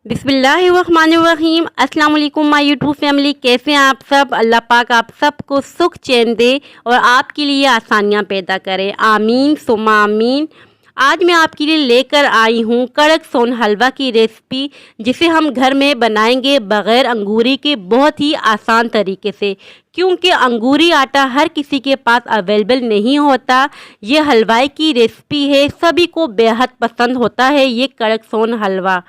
बिस्मिल्लाहिर्रहमानिर्रहीम। अस्सलाम वालेकुम माय यूट्यूब फैमिली, कैसे हैं आप सब। अल्लाह पाक आप सबको सुख चैन दे और आपके लिए आसानियां पैदा करे, आमीन सुम्मा आमीन। आज मैं आपके लिए लेकर आई हूँ कड़क सोन हलवा की रेसिपी, जिसे हम घर में बनाएंगे बग़ैर अंगूरी के बहुत ही आसान तरीके से, क्योंकि अंगूरी आटा हर किसी के पास अवेलेबल नहीं होता। ये हलवाई की रेसिपी है, सभी को बेहद पसंद होता है ये कड़क सोन हलवा।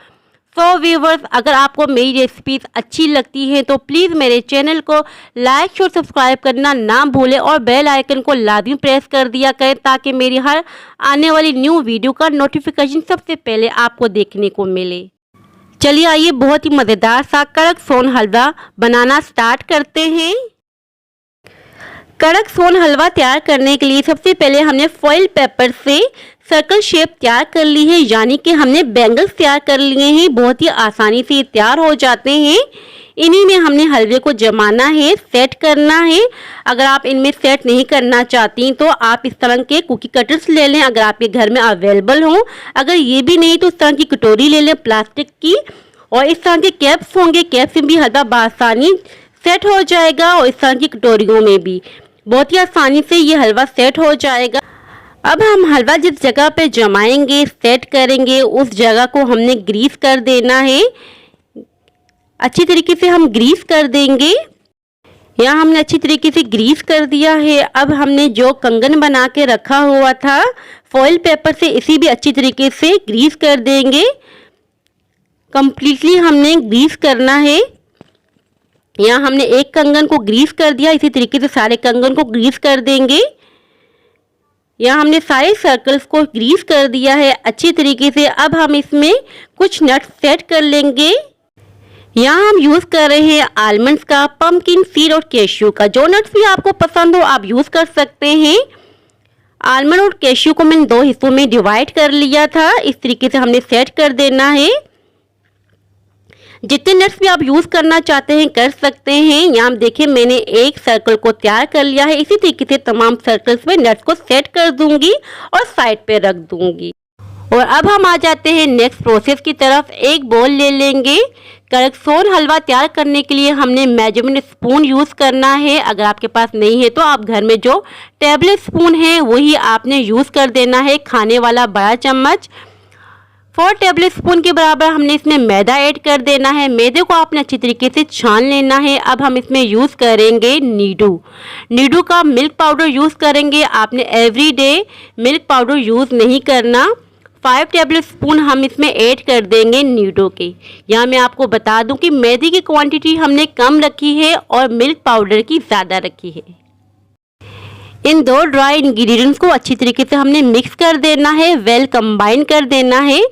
व्यूवर्स, अगर आपको मेरी रेसिपीज़ अच्छी लगती हैं तो प्लीज़ मेरे चैनल को लाइक और सब्सक्राइब करना ना भूलें और बेल आइकन को लाजमी प्रेस कर दिया करें, ताकि मेरी हर आने वाली न्यू वीडियो का नोटिफिकेशन सबसे पहले आपको देखने को मिले। चलिए आइए बहुत ही मज़ेदार सा कड़क सोन हलवा बनाना स्टार्ट करते हैं। कड़क सोन हलवा तैयार करने के लिए सबसे पहले हमने फॉइल पेपर से सर्कल शेप तैयार कर ली है, यानी कि हमने बैंगल्स तैयार कर लिए हैं। बहुत ही आसानी से तैयार हो जाते हैं। इन्हीं में हमने हलवे को जमाना है, सेट करना है। अगर आप इनमें सेट नहीं करना चाहती तो आप इस तरह के कुकी कटर्स ले लें, अगर आपके घर में अवेलेबल हो। अगर ये भी नहीं तो इस तरह की कटोरी ले लें प्लास्टिक की, और इस तरह के कैप्स होंगे, कैप से भी हलवा बआसानी सेट हो जाएगा। और इस तरह की कटोरियों में भी बहुत ही आसानी से ये हलवा सेट हो जाएगा। अब हम हलवा जिस जगह पे जमाएंगे, सेट करेंगे, उस जगह को हमने ग्रीस कर देना है। अच्छी तरीके से हम ग्रीस कर देंगे। यहाँ हमने अच्छी तरीके से ग्रीस कर दिया है। अब हमने जो कंगन बना के रखा हुआ था फॉइल पेपर से, इसी भी अच्छी तरीके से ग्रीस कर देंगे। कंप्लीटली हमने ग्रीस करना है। यहाँ हमने एक कंगन को ग्रीस कर दिया, इसी तरीके से सारे कंगन को ग्रीस कर देंगे। यहाँ हमने सारे सर्कल्स को ग्रीस कर दिया है अच्छी तरीके से। अब हम इसमें कुछ नट्स सेट कर लेंगे। यहाँ हम यूज़ कर रहे हैं आलमंड्स का, पम्पकिन सीड और कैश्यू का। जो नट्स भी आपको पसंद हो आप यूज़ कर सकते हैं। आलमंड और कैश्यू को मैंने दो हिस्सों में डिवाइड कर लिया था, इस तरीके से हमने सेट कर देना है। जितने नट्स भी आप यूज़ करना चाहते हैं कर सकते हैं। यहाँ देखिए मैंने एक सर्कल को तैयार कर लिया है। इसी तरीके से तमाम सर्कल्स में नट्स को सेट कर दूंगी और साइड पे रख दूंगी। और अब हम आ जाते हैं नेक्स्ट प्रोसेस की तरफ। एक बोल ले लेंगे। कड़क सोन हलवा तैयार करने के लिए हमने मेजरमेंट स्पून यूज़ करना है। अगर आपके पास नहीं है तो आप घर में जो टेबल स्पून है वही आपने यूज़ कर देना है, खाने वाला बड़ा चम्मच। 4 टेबल स्पून के बराबर हमने इसमें मैदा ऐड कर देना है। मैदे को आपने अच्छी तरीके से छान लेना है। अब हम इसमें यूज़ करेंगे नीडू का मिल्क पाउडर यूज़ करेंगे। आपने एवरीडे मिल्क पाउडर यूज़ नहीं करना। 5 टेबल स्पून हम इसमें ऐड कर देंगे नीडू के। यहाँ मैं आपको बता दूं कि मैदे की क्वांटिटी हमने कम रखी है और मिल्क पाउडर की ज़्यादा रखी है। इन दो ड्राई इंग्रेडिएंट्स को अच्छी तरीके से हमने मिक्स कर देना है, वेल कंबाइन कर देना है।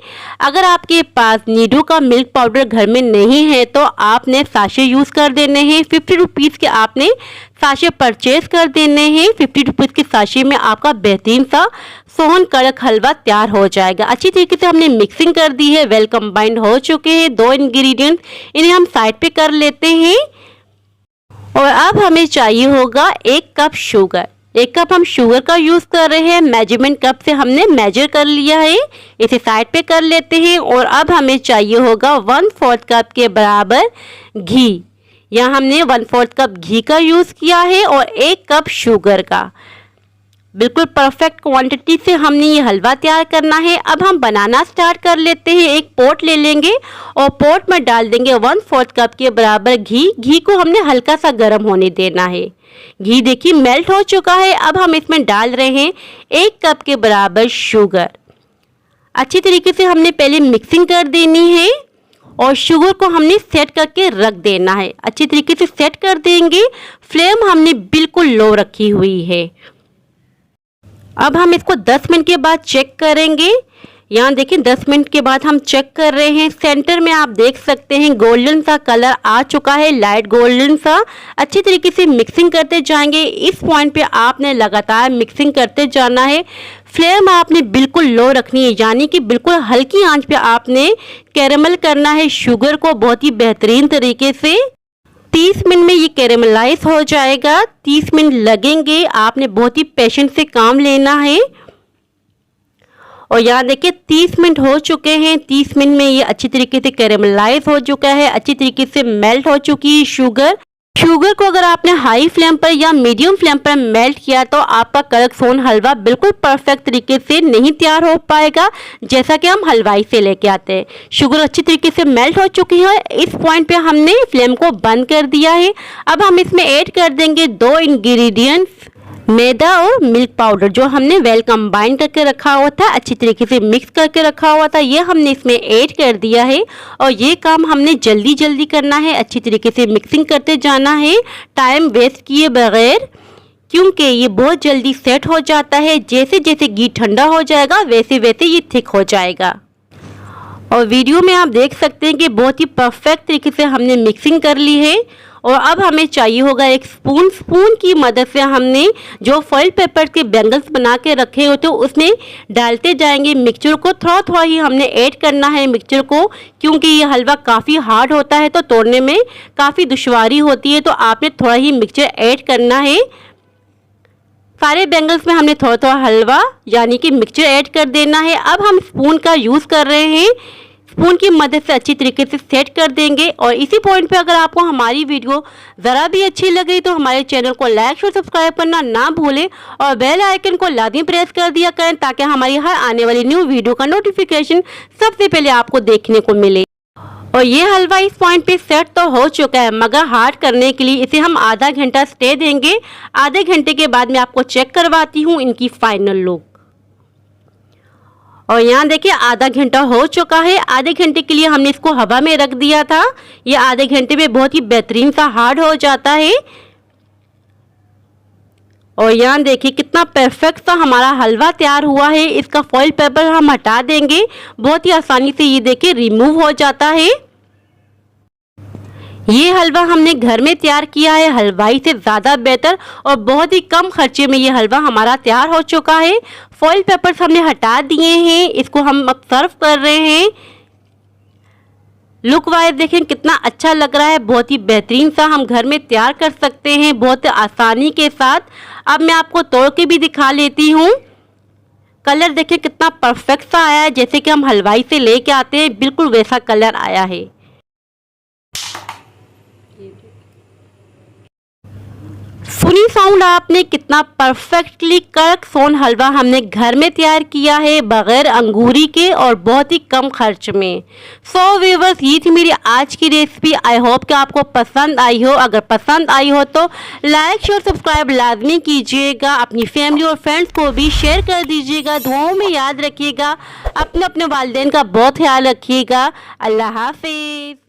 अगर आपके पास नीडू का मिल्क पाउडर घर में नहीं है तो आपने साशे यूज़ कर देने हैं। 50 रुपीज़ के आपने साशे परचेज कर देने हैं। 50 रुपीज़ के साशे में आपका बेहतरीन सा सोन कड़क हलवा तैयार हो जाएगा। अच्छी तरीके से हमने मिक्सिंग कर दी है, वेल कंबाइंड हो चुके हैं दो इंग्रेडिएंट्स। इन्हें हम साइड पे कर लेते हैं। और अब हमें चाहिए होगा 1 कप शुगर। 1 कप हम शुगर का यूज़ कर रहे हैं। मेजरमेंट कप से हमने मेजर कर लिया है, इसे साइड पे कर लेते हैं। और अब हमें चाहिए होगा 1/4 कप के बराबर घी। यहाँ हमने 1/4 कप घी का यूज़ किया है और 1 कप शुगर का। बिल्कुल परफेक्ट क्वांटिटी से हमने ये हलवा तैयार करना है। अब हम बनाना स्टार्ट कर लेते हैं। एक पोट ले लेंगे और पोट में डाल देंगे 1/4 कप के बराबर घी। घी को हमने हल्का सा गर्म होने देना है। घी देखिए मेल्ट हो चुका है। अब हम इसमें डाल रहे हैं 1 कप के बराबर शुगर। अच्छी तरीके से हमने पहले मिक्सिंग कर देनी है और शुगर को हमने सेट करके रख देना है। अच्छी तरीके से सेट कर देंगे। फ्लेम हमने बिल्कुल लो रखी हुई है। अब हम इसको 10 मिनट के बाद चेक करेंगे। यहाँ देखिए 10 मिनट के बाद हम चेक कर रहे हैं। सेंटर में आप देख सकते हैं गोल्डन सा कलर आ चुका है, लाइट गोल्डन सा। अच्छी तरीके से मिक्सिंग करते जाएंगे। इस पॉइंट पे आपने लगातार मिक्सिंग करते जाना है। फ्लेम आपने बिल्कुल लो रखनी है, यानी कि बिल्कुल हल्की आंच पे आपने कैरेमल करना है शुगर को बहुत ही बेहतरीन तरीके से। 30 मिनट में ये कैरेमलाइज हो जाएगा। 30 मिनट लगेंगे। आपने बहुत ही पेशेंस से काम लेना है। और यहाँ देखिए 30 मिनट हो चुके हैं। 30 मिनट में ये अच्छी तरीके से कैरेमलाइज हो चुका है, अच्छी तरीके से मेल्ट हो चुकी है शुगर। शुगर को अगर आपने हाई फ्लेम पर या मीडियम फ्लेम पर मेल्ट किया तो आपका कड़क सोन हलवा बिल्कुल परफेक्ट तरीके से नहीं तैयार हो पाएगा, जैसा कि हम हलवाई से लेके आते हैं। शुगर अच्छी तरीके से मेल्ट हो चुकी है। इस पॉइंट पे हमने फ्लेम को बंद कर दिया है। अब हम इसमें ऐड कर देंगे 2 इंग्रेडिएंट्स, मैदा और मिल्क पाउडर, जो हमने वेल कंबाइन करके रखा हुआ था, अच्छी तरीके से मिक्स करके रखा हुआ था, ये हमने इसमें ऐड कर दिया है। और ये काम हमने जल्दी जल्दी करना है, अच्छी तरीके से मिक्सिंग करते जाना है, टाइम वेस्ट किए बगैर, क्योंकि ये बहुत जल्दी सेट हो जाता है। जैसे जैसे घी ठंडा हो जाएगा वैसे वैसे ये थिक हो जाएगा। और वीडियो में आप देख सकते हैं कि बहुत ही परफेक्ट तरीके से हमने मिक्सिंग कर ली है। और अब हमें चाहिए होगा एक स्पून की मदद से हमने जो फॉइल पेपर के बैंगल्स बना के रखे होते हैं उसमें डालते जाएंगे मिक्सचर को। थोड़ा थोड़ा ही हमने ऐड करना है मिक्सचर को, क्योंकि ये हलवा काफ़ी हार्ड होता है तो तोड़ने में काफ़ी दुश्वारी होती है, तो आपने थोड़ा ही मिक्सचर ऐड करना है। सारे बैंगल्स में हमने थोड़ा थोड़ा हलवा यानी कि मिक्सचर ऐड कर देना है। अब हम स्पून का यूज़ कर रहे हैं, स्पून की मदद से अच्छी तरीके से सेट कर देंगे। और इसी पॉइंट पे अगर आपको हमारी वीडियो ज़रा भी अच्छी लगी तो हमारे चैनल को लाइक और सब्सक्राइब करना ना भूलें और बेल आइकन को लाजमी प्रेस कर दिया करें, ताकि हमारी हर आने वाली न्यू वीडियो का नोटिफिकेशन सबसे पहले आपको देखने को मिले। और ये हलवा इस पॉइंट पे सेट तो हो चुका है, मगर हार्ड करने के लिए इसे हम आधा घंटा स्टे देंगे। आधे घंटे के बाद मैं आपको चेक करवाती हूँ इनकी फाइनल लुक। और यहाँ देखिए आधा घंटा हो चुका है। आधे घंटे के लिए हमने इसको हवा में रख दिया था। ये आधे घंटे में बहुत ही बेहतरीन सा हार्ड हो जाता है। और यहाँ देखिए कितना परफेक्ट सा हमारा हलवा तैयार हुआ है। इसका फॉइल पेपर हम हटा देंगे, बहुत ही आसानी से ये देखिए रिमूव हो जाता है। ये हलवा हमने घर में तैयार किया है, हलवाई से ज़्यादा बेहतर, और बहुत ही कम खर्चे में ये हलवा हमारा तैयार हो चुका है। फॉइल पेपर्स हमने हटा दिए हैं, इसको हम अब सर्व कर रहे हैं। लुक वाइज देखें कितना अच्छा लग रहा है, बहुत ही बेहतरीन सा हम घर में तैयार कर सकते हैं बहुत आसानी के साथ। अब मैं आपको तोड़ के भी दिखा लेती हूँ। कलर देखें कितना परफेक्ट सा आया है, जैसे कि हम हलवाई से लेके आते हैं बिल्कुल वैसा कलर आया है। सुनी साउंड आपने, कितना परफेक्टली कड़क सोन हलवा हमने घर में तैयार किया है बगैर अंगूरी के और बहुत ही कम खर्च में। सो व्यूअर्स, ये थी मेरी आज की रेसिपी। आई होप कि आपको पसंद आई हो। अगर पसंद आई हो तो लाइक शेयर सब्सक्राइब लाजमी कीजिएगा, अपनी फैमिली और फ्रेंड्स को भी शेयर कर दीजिएगा। दुआओं में याद रखिएगा, अपने वालिदैन का बहुत ख्याल रखिएगा। अल्लाह हाफिज़।